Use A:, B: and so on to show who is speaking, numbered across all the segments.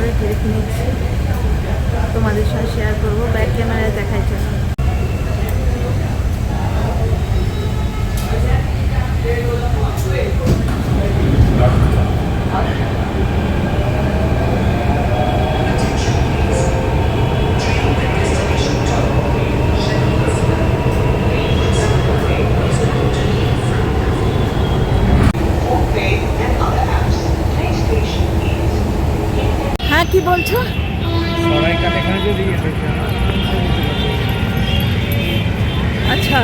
A: করে ক্লিপ নিচ্ছি, তোমাদের সাথে শেয়ার করবো। ব্যাক ক্যামেরায় দেখাই চলো। হ্যাঁ, কি বলছো? আচ্ছা,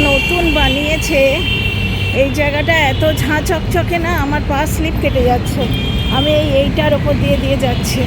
A: নতুন বানিয়েছে এই জায়গাটা, এত ঝাঁ চকচকে না, আমার পা স্লিপ কেটে যাচ্ছে। আমি এইটার ওপর দিয়ে দিয়ে যাচ্ছি।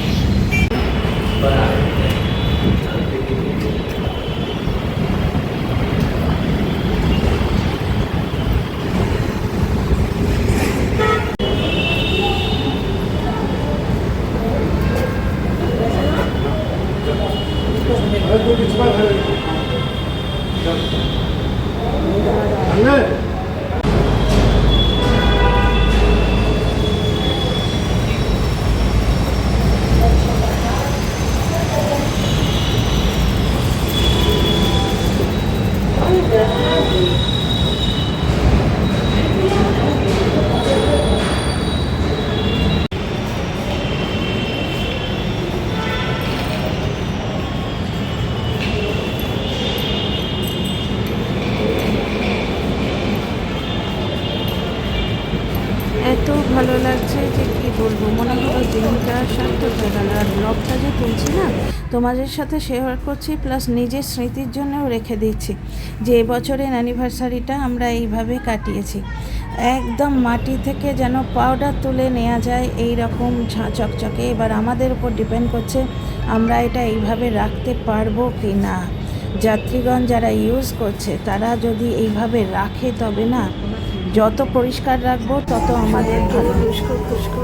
A: এত ভালো লাগছে যে কি বলবো, মনে হলো দিনটা সার্থক হয়ে গেল। আর ব্লগটা যে তুলছি না, তোমাদের সাথে শেয়ার করছি, প্লাস নিজের স্মৃতির জন্যও রেখে দিচ্ছি যে এবছরের অ্যানিভার্সারিটা আমরা এইভাবে কাটিয়েছি। একদম মাটি থেকে যেন পাউডার তুলে নেওয়া যায় এই রকম ঝাঁ চকচকে। এবার আমাদের উপর ডিপেন্ড করছে আমরা এটা এইভাবে রাখতে পারবো কি না। যাত্রীগণ যারা ইউজ করছে তারা যদি এইভাবে রাখে তবে না, যত পরিষ্কার রাখবো তত আমাদের ভালো। খুশকো খুশকো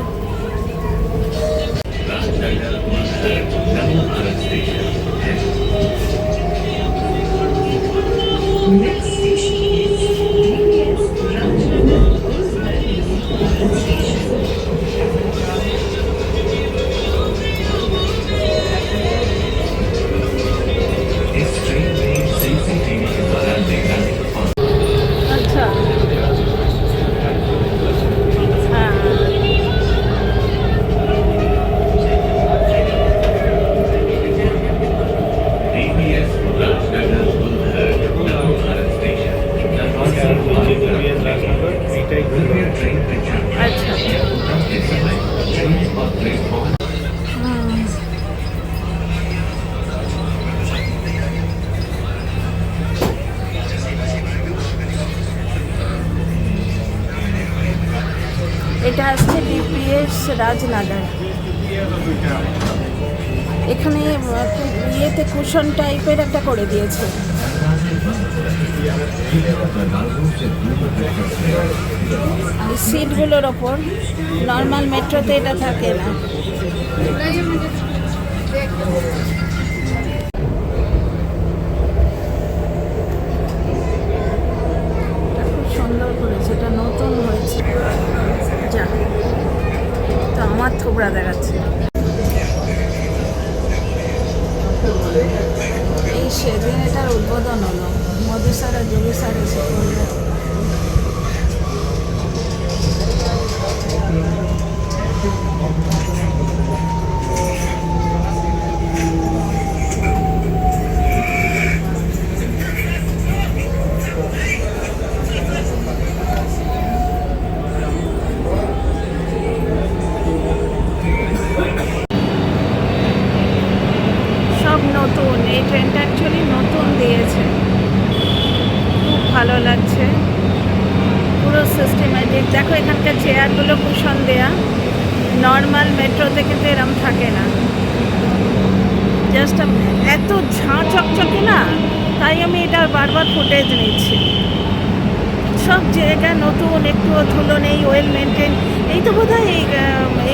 A: এটা আসছে ডিপিএস রাজনগর। এখানে ইয়েতে কুশন টাইপের একটা করে দিয়েছে। সিটগুলোর ওপর নর্মাল মেট্রোতে এটা থাকে না। খুব সুন্দর করেছে, এটা নতুন হয়েছে। যা তো আমার থোবড়া দেখাচ্ছে। এই সেদিন এটার উদ্বোধন হলো, মোদি স্যার আর যোগী স্যার এসে করলো। সিস্টেমেটিক। দেখো এখানকার চেয়ারগুলো কুশন দেয়া, নর্মাল মেট্রোতে কিন্তু এরম থাকে না। জাস্ট এত ঝাঁ চকচকে না, তাই আমি এটার বারবার ফুটেজ নিচ্ছি। সব জায়গা নতুন, একটুও ধুলো নেই, ওয়েল মেনটেন। এই তো বোধ হয়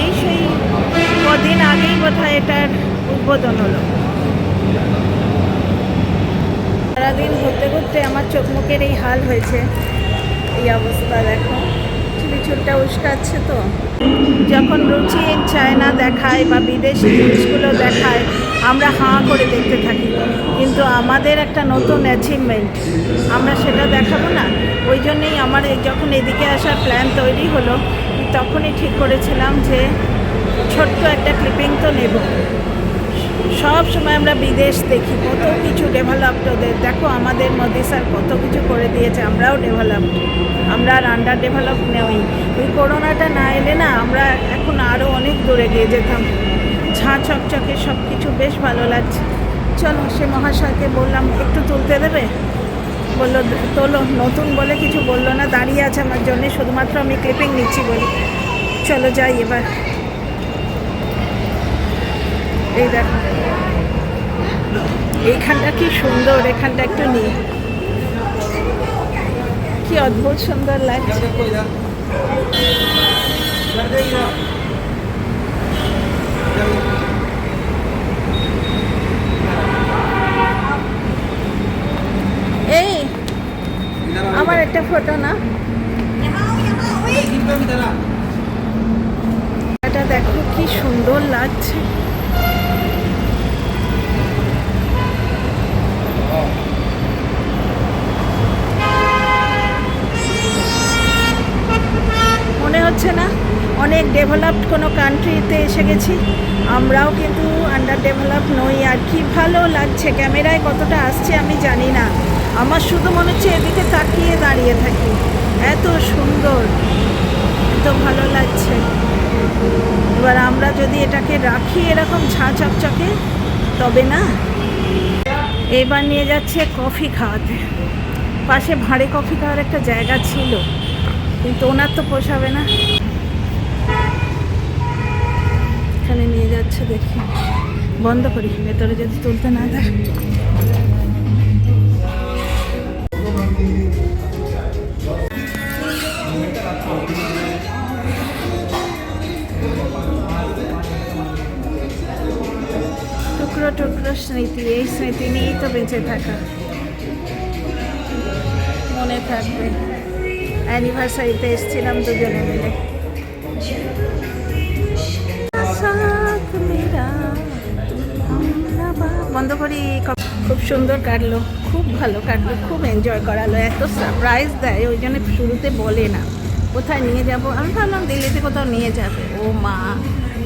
A: এই সেই কদিন আগেই বোধ হয় এটার উদ্বোধন হলো। সারাদিন ঘুরতে ঘুরতে আমার চোখ মুখের এই হাল হয়েছে, এই অবস্থা দেখো, চুলটা উস্কাচ্ছে। তো যখন রুচি চায়না দেখায় বা বিদেশি জিনিসগুলো দেখায়, আমরা হাঁ করে দেখতে থাকি, কিন্তু আমাদের একটা নতুন অ্যাচিভমেন্ট, আমরা সেটা দেখাবো না। ওই জন্যেই আমার যখন এদিকে আসার প্ল্যান তৈরি হলো, তখনই ঠিক করেছিলাম যে ছোট্ট একটা ক্লিপিং তো নেব। সব সময় আমরা বিদেশ দেখি, কত কিছু ডেভেলপড ওদের। দেখো আমাদের মোদি স্যার কত কিছু করে দিয়েছে, আমরাও ডেভেলপড, আমরা আর আন্ডার ডেভেলপ নেই। ওই করোনাটা না এলে না, আমরা এখন আরও অনেক দূরে গিয়ে যেতাম। ঝাঁ চকচকে সব কিছু, বেশ ভালো লাগছে। চলো, সে মহাশয়কে বললাম একটু তুলতে দেবে, বললো তোলো। নতুন বলে কিছু বললো না, দাঁড়িয়ে আছে আমার জন্যে, শুধুমাত্র আমি ক্লিপিং নিচ্ছি বলি। চলো যাই এবার। এই দেখো এইখানটা কি সুন্দর, এখানটা একটু নিয়ে কি অদ্ভুত সুন্দর লাগছে। এই আমার একটা ফটো না, এটা দেখো কি সুন্দর লাগছে। মনে হচ্ছে না অনেক ডেভেলপড কোনো কান্ট্রিতে এসে গেছি? আমরাও কিন্তু আন্ডার ডেভেলপ নই। আর কি ভালো লাগছে, ক্যামেরায় কতটা আসছে আমি জানি না, আমার শুধু মনে হচ্ছে এদিকে তাকিয়ে দাঁড়িয়ে থাকি, এত সুন্দর, এত ভালো লাগছে। এবার আমরা যদি এটাকে রাখি এরকম ঝাঁ চকচকে, তবে না। এবার নিয়ে যাচ্ছে কফি খাওয়াতে। পাশে ভাঁড়ে কফি খাওয়ার একটা জায়গা ছিল, কিন্তু ওনার তো পোষাবে না। এখানে নিয়ে যাচ্ছে, দেখি বন্ধ করি, ভেতরে যদি তুলতে না দেয়। টুকরো টুকরো স্মৃতি, এই স্মৃতি নিয়েই তো বেঁচে থাকা। মনে থাকবে অ্যানিভার্সারিতে এসেছিলাম দুজনে মিলে। বন্ধ করি। খুব সুন্দর কাটলো, খুব ভালো কাটলো, খুব এনজয় করালো। এত সারপ্রাইজ দেয়, ওই জন্য শুরুতে বলে না কোথায় নিয়ে যাব। আমি ভাবলাম দিল্লিতে কোথাও নিয়ে যাবে, ও মা,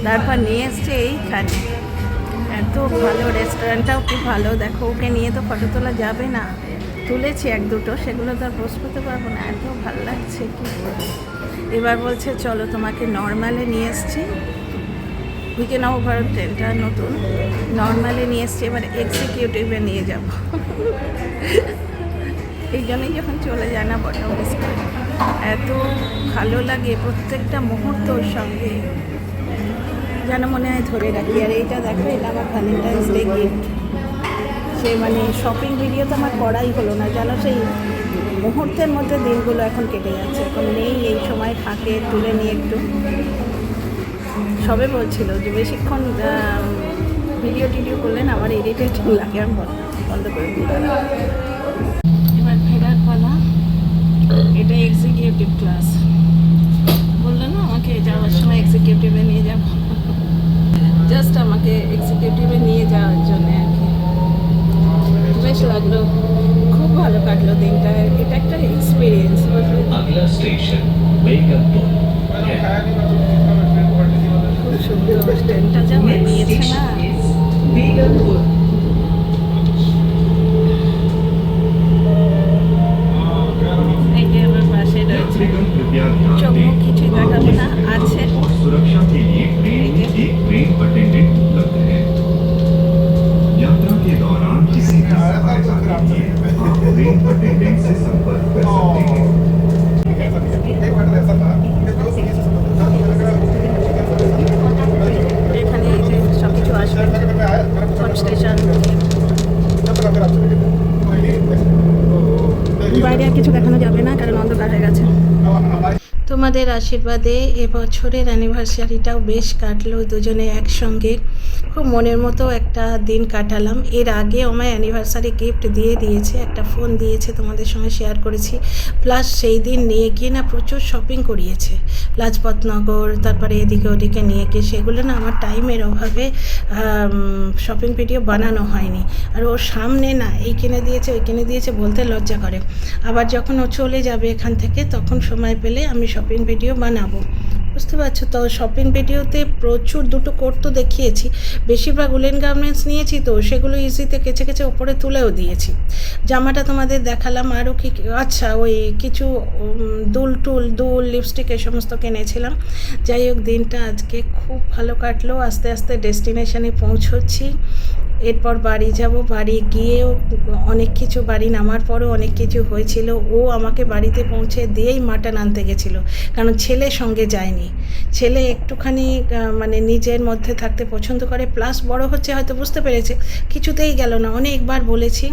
A: তারপর নিয়ে এসছে এইখানে। এত ভালো, রেস্টুরেন্টটাও খুব ভালো। দেখো ওকে নিয়ে তো ফটো তোলা যাবে না, তুলেছি এক দুটো, সেগুলো তো আর পোস্ট করতে পারবো না, এত ভালো লাগছে কি। এবার বলছে চলো তোমাকে নর্মালে নিয়ে এসছি, উইকেন্ড ওভার ট্রেনটা নতুন, নর্মালে নিয়ে এসছি, এবার এক্সিকিউটিভে নিয়ে যাব। এই জন্যই যখন চলে যায় না বড় মিস করে, এত ভালো লাগে প্রত্যেকটা মুহূর্ত ওর সঙ্গে, যেন মনে হয় ধরে রাখি। আর এইটা দেখো, এটা আমার ভ্যালেন্টাইন্স ডে গিফট। সে মানে শপিং ভিডিও তো আমার করাই হলো না, যেন সেই মুহূর্তের মধ্যে দিনগুলো এখন কেটে যাচ্ছে, এখন নেই এই সময় ফাঁকে তুলে নিয়ে একটু। সবে বলছিল যে বেশিক্ষণ ভিডিও টিডিও করলেন আমার ইরিটেটিং লাগে, আমি বন্ধ করে দিই। এবার ফেরার পালা। এটা এক্সিকিউটিভ ক্লাস, বললো না আমাকে যাওয়ার সময় এক্সিকিউটিভে নিয়ে যাব, জাস্ট আমাকে এক্সিকিউটিভে নিয়ে যাওয়ার জন্য আর কি। বেশ লাগলো, খুব ভালো কাটলো দিনটা। এটা একটা এক্সপিরিয়েন্স। খুব সুন্দর ট্রেনটা যা বানিয়েছে না। এই যে আমার পাশে রয়েছে, চোখ মুখ কিছুই দেখাবে না, আছে।
B: सुरक्षा के लिए एक ट्रेन अटेंडेंट उपलब्ध है। यात्रा के दौरान किसी भी सहायता के लिए आप ट्रेन अटेंडेंट से संपर्क कर सकते हैं।
A: তোমাদের আশীর্বাদে এবছরের অ্যানিভার্সারিটাও বেশ কাটলো দুজনে একসঙ্গে। খুব মনের মতো একটা দিন কাটালাম। এর আগে আমায় অ্যানিভার্সারি গিফট দিয়েছে, একটা ফোন দিয়েছে, তোমাদের সঙ্গে শেয়ার করেছি। প্লাস সেই দিন নিয়ে গিয়ে না প্রচুর শপিং করিয়েছে, লাজপতনগর, তারপরে এদিকে ওদিকে নিয়ে গিয়ে। সেগুলো না আমার টাইমের অভাবে শপিং ভিডিও বানানো হয়নি। আর ওর সামনে না এই কিনে দিয়েছে ওই কিনে দিয়েছে বলতে লজ্জা করে। আবার যখন ও চলে যাবে এখান থেকে তখন সময় পেলে আমি শপিং ভিডিও বানাবো, বুঝতে পারছো তো। শপিং ভিডিওতে প্রচুর দুটো কোট তো দেখিয়েছি, বেশিরভাগ উলেন গার্মেন্টস নিয়েছি, তো সেগুলো ইজিতে কেচে কেচে ওপরে তুলেও দিয়েছি। জামাটা তোমাদের দেখালাম। আরও কি আচ্ছা ওই কিছু দুল লিপস্টিক এ সমস্ত কিনেছিলাম। যাই হোক, দিনটা আজকে খুব ভালো কাটলো। আস্তে আস্তে ডেস্টিনেশনে পৌঁছচ্ছি। এরপর বাড়ি যাব। বাড়ি গিয়েও অনেক কিছু, বাড়ি নামার পরেও অনেক কিছু হয়েছিল। ও আমাকে বাড়িতে পৌঁছে দিয়েই মাটন আনতে গেছিলো, কারণ ছেলে সঙ্গে যায়নি। ছেলে একটুখানি মানে নিজের মধ্যে থাকতে পছন্দ করে, প্লাস বড় হচ্ছে হয়তো বুঝতে পেরেছে, কিছুতেই গেল না। অনেকবার বলেছি,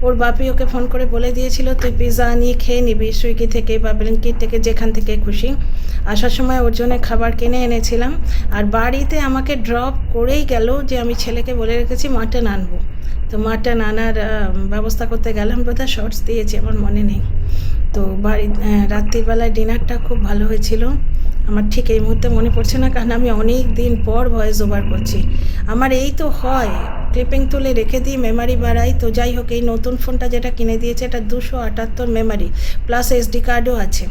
A: ওর বাপি ওকে ফোন করে বলে দিয়েছিল তুই পিৎজা নিয়ে খেয়ে নিবি সুইগি থেকে বা ব্লিঙ্কিট থেকে, যেখান থেকে খুশি। আসার সময় ওর জন্য খাবার কিনে এনেছিলাম। আর বাড়িতে আমাকে ড্রপ করেই গেল যে আমি ছেলেকে বলে রেখেছি মাটন আনবো। তো মাটন আনার ব্যবস্থা করতে গেলাম, বোধহয় শর্টস দিয়েছি, আমার মনে নেই। তো রাত্রিবেলায় ডিনারটা খুব ভালো হয়েছিল। আমার ঠিক এই মুহূর্তে মনে পড়ছে না, কারণ আমি অনেক দিন পর ভয়েস ওভার করছি। আমার এই তো হয়, ক্লিপিং তুলে রেখে দিই, মেমারি বাড়াই। তো যাই হোক, এই নতুন ফোনটা যেটা কিনে দিয়েছে এটা 278 মেমারি প্লাস SD কার্ডও আছে,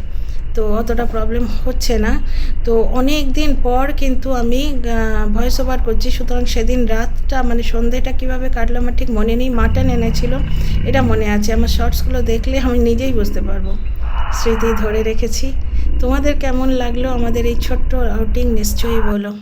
A: তো অতটা প্রবলেম হচ্ছে না। তো অনেক দিন পর কিন্তু আমি ভয়েস ওভার করছি, সুতরাং সেদিন রাতটা মানে সন্ধ্যেটা কীভাবে কাটলো আমার ঠিক মনে নেই। মাটন এনেছিল এটা মনে আছে, আমার শর্টসগুলো দেখলে আমি নিজেই বুঝতে পারবো, স্মৃতি ধরে রেখেছি। তোমাদের কেমন লাগলো আমাদের এই ছোট্ট আউটিং নিশ্চয়ই বলো।